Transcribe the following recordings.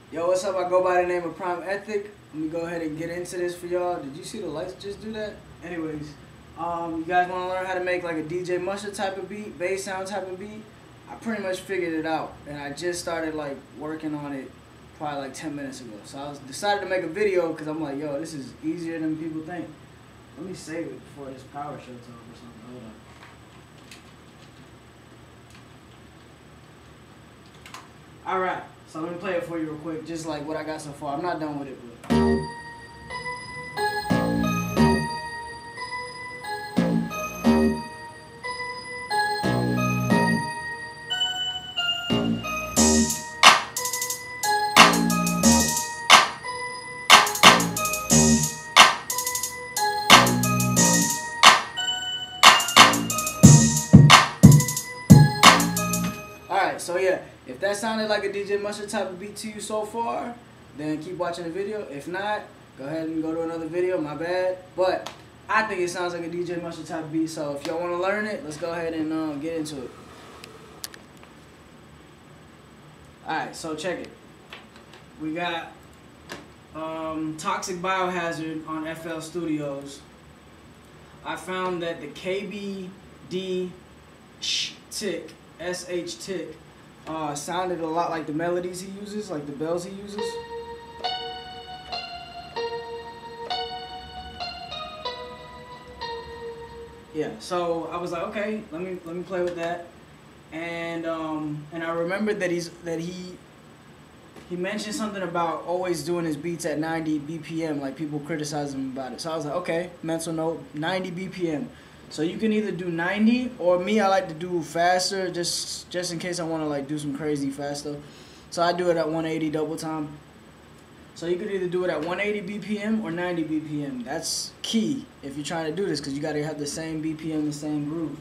Yo, what's up? I go by the name of Prime Ethic. Let me go ahead and get into this for y'all. Did you see the lights just do that? Anyways, you guys want to learn how to make like a DJ Mustard type of beat, bass sound type of beat? I pretty much figured it out, and I just started like working on it probably like 10 minutes ago. So I decided to make a video because I'm like, yo, this is easier than people think. Let me save it before this power shuts off or something. Hold on. Alright, so let me play it for you real quick, just like what I got so far. I'm not done with it, but... Alright, so yeah, if that sounded like a DJ Mustard type of beat to you so far, then keep watching the video. If not, go ahead and go to another video, my bad. But I think it sounds like a DJ Mustard type of beat, so if y'all want to learn it, let's go ahead and get into it. Alright, so check it. We got Toxic Biohazard on FL Studios. I found that the KBD tick, SH tick, sounded a lot like the melodies he uses, like the bells he uses. Yeah, so I was like, okay, let me play with that, and I remembered that he mentioned something about always doing his beats at 90 BPM, like people criticize him about it. So I was like, okay, mental note, 90 BPM. So you can either do 90, or me, I like to do faster, just in case I want to like do some crazy fast stuff. So I do it at 180 double time. So you could either do it at 180 BPM or 90 BPM. That's key if you're trying to do this, because you got to have the same BPM, the same groove.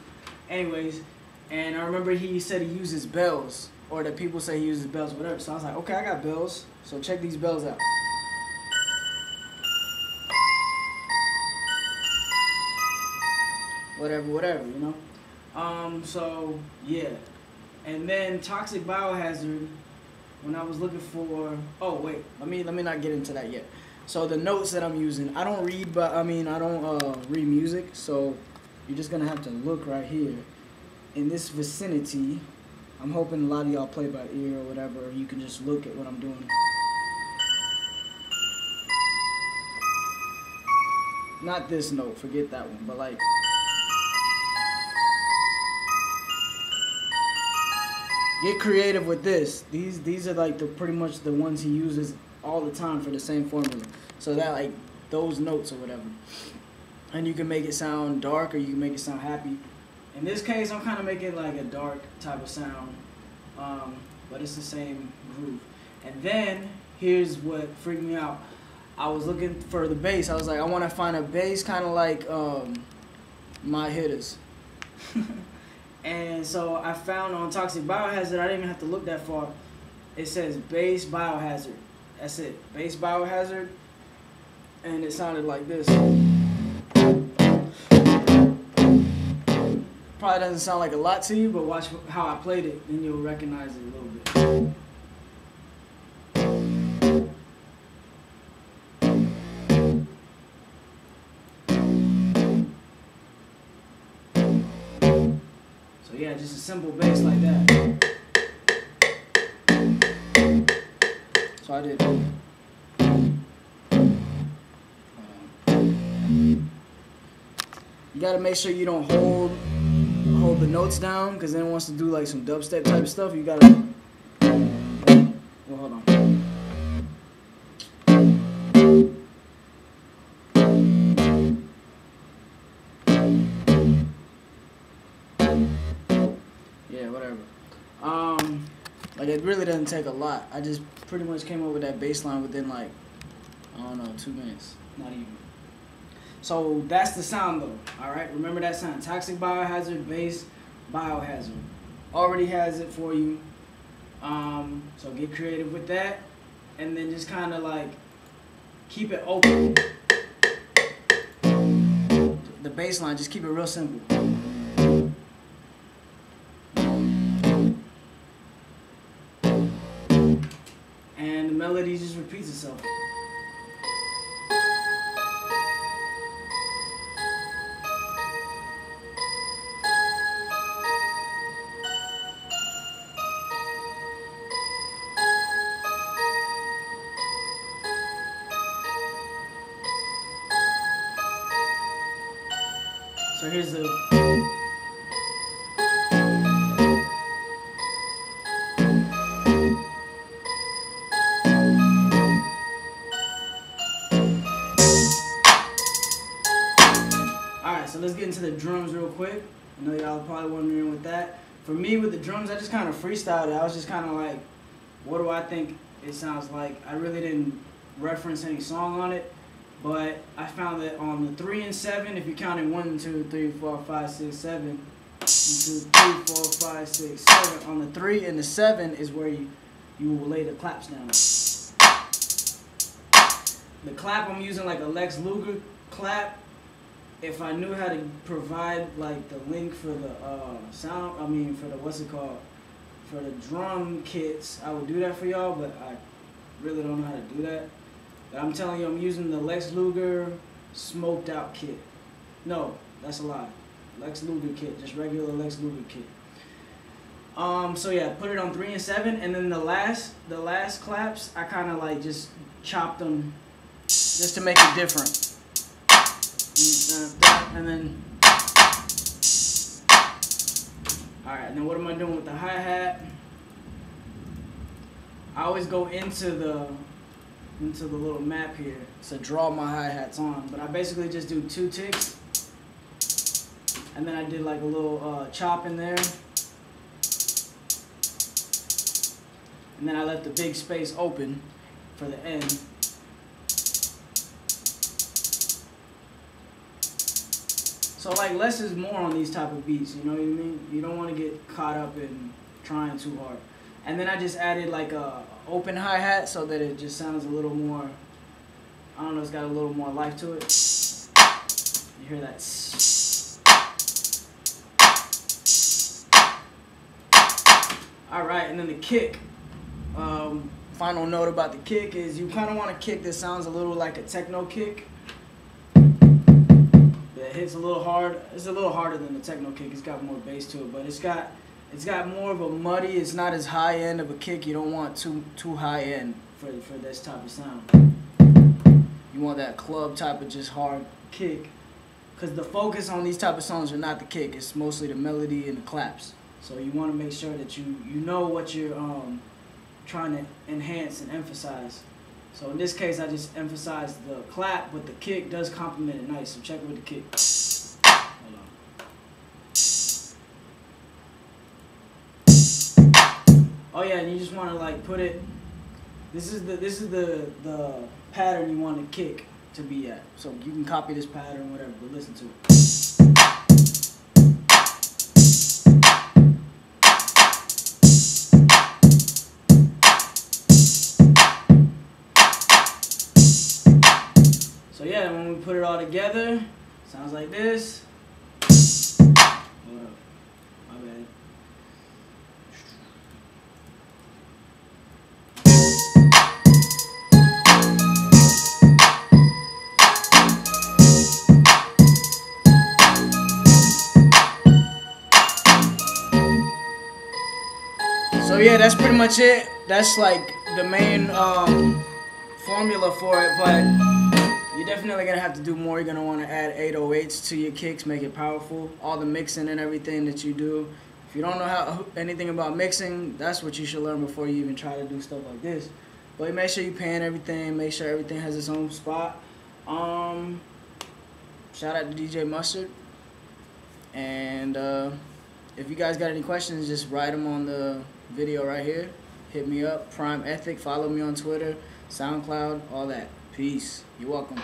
Anyways, and I remember he said he uses bells, or that people say he uses bells, whatever. So I was like, okay, I got bells. So check these bells out. Whatever, you know. So yeah, and then Toxic Biohazard. When I was looking for, oh wait, let me not get into that yet. So the notes that I'm using, I don't read, but I don't read music. So you're just gonna have to look right here in this vicinity. I'm hoping a lot of y'all play by ear or whatever. Or you can just look at what I'm doing. Not this note, forget that one, but like. Get creative with this. These are like pretty much the ones he uses all the time for the same formula. So that like those notes or whatever. And you can make it sound dark or you can make it sound happy. In this case, I'm kind of making like a dark type of sound, but it's the same groove. And then here's what freaked me out. I was looking for the bass. I was like, I want to find a bass kind of like My Hitters. And so I found on Toxic Biohazard, I didn't even have to look that far. It says Bass Biohazard. That's it, Bass Biohazard. And it sounded like this. Probably doesn't sound like a lot to you, but watch how I played it, and you'll recognize it a little bit. So yeah, just a simple bass like that. So I did. You gotta make sure you don't hold the notes down, because then it wants to do like some dubstep type stuff. You gotta. Well, hold on. Yeah, whatever. Like it really doesn't take a lot. I just pretty much came up with that bass line within like, I don't know, 2 minutes. Not even. So that's the sound though, alright? Remember that sound. Toxic Biohazard, Bass Biohazard. Already has it for you. So get creative with that. And then just kind of like keep it open. The bass line, just keep it real simple. and the melody just repeats itself. So here's the Alright, so let's get into the drums real quick. I know y'all are probably wondering with that. For me, with the drums, I just kind of freestyled it. I was just kind of like, what do I think it sounds like? I really didn't reference any song on it, but I found that on the 3 and 7, if you're counting 1, 2, 3, 4, 5, 6, 7, 1, 2, 3, 4, 5, 6, 7. On the 3 and the 7 is where you will lay the claps down. The clap, I'm using like a Lex Luger clap. If I knew how to provide like the link for the for the for the drum kits, I would do that for y'all, but I really don't know how to do that. But I'm telling you, I'm using the Lex Luger smoked out kit. No, that's a lie. Lex Luger kit, just regular Lex Luger kit. So yeah, put it on 3 and 7, and then the last claps, I kind of like just chopped them just to make it different. And then, alright, now what am I doing with the hi-hat? I always go into the little map here to draw my hi-hats on, but I basically just do 2 ticks, and then I did like a little chop in there, and then I left the big space open for the end. So like less is more on these type of beats, you know what I mean? You don't want to get caught up in trying too hard. And then I just added like a open hi-hat so that it just sounds a little more, I don't know, it's got a little more life to it. You hear that? Alright, and then the kick. Final note about the kick is you kind of want a kick that sounds a little like a techno kick. It hits a little hard. It's a little harder than the techno kick. It's got more bass to it, but it's got more of a muddy. It's not as high end of a kick. You don't want too high end for this type of sound. You want that club type of just hard kick, because the focus on these type of songs are not the kick. It's mostly the melody and the claps. So you want to make sure that you know what you're trying to enhance and emphasize. So in this case, I just emphasized the clap, but the kick does complement it nice. So check it with the kick. Hold on. Oh yeah, and you just want to like put it. This is the pattern you want the kick to be at. So you can copy this pattern, whatever, but listen to it. So yeah, when we put it all together, sounds like this. Hold up, my bad. So yeah, that's pretty much it. That's like the main formula for it, but you're definitely going to have to do more. You're going to want to add 808s to your kicks, make it powerful. All the mixing and everything that you do. If you don't know anything about mixing, that's what you should learn before you even try to do stuff like this. But make sure you pan everything. Make sure everything has its own spot. Shout out to DJ Mustard. And if you guys got any questions, just write them on the video right here. Hit me up, Prime Ethic. Follow me on Twitter, SoundCloud, all that. Peace. You're welcome.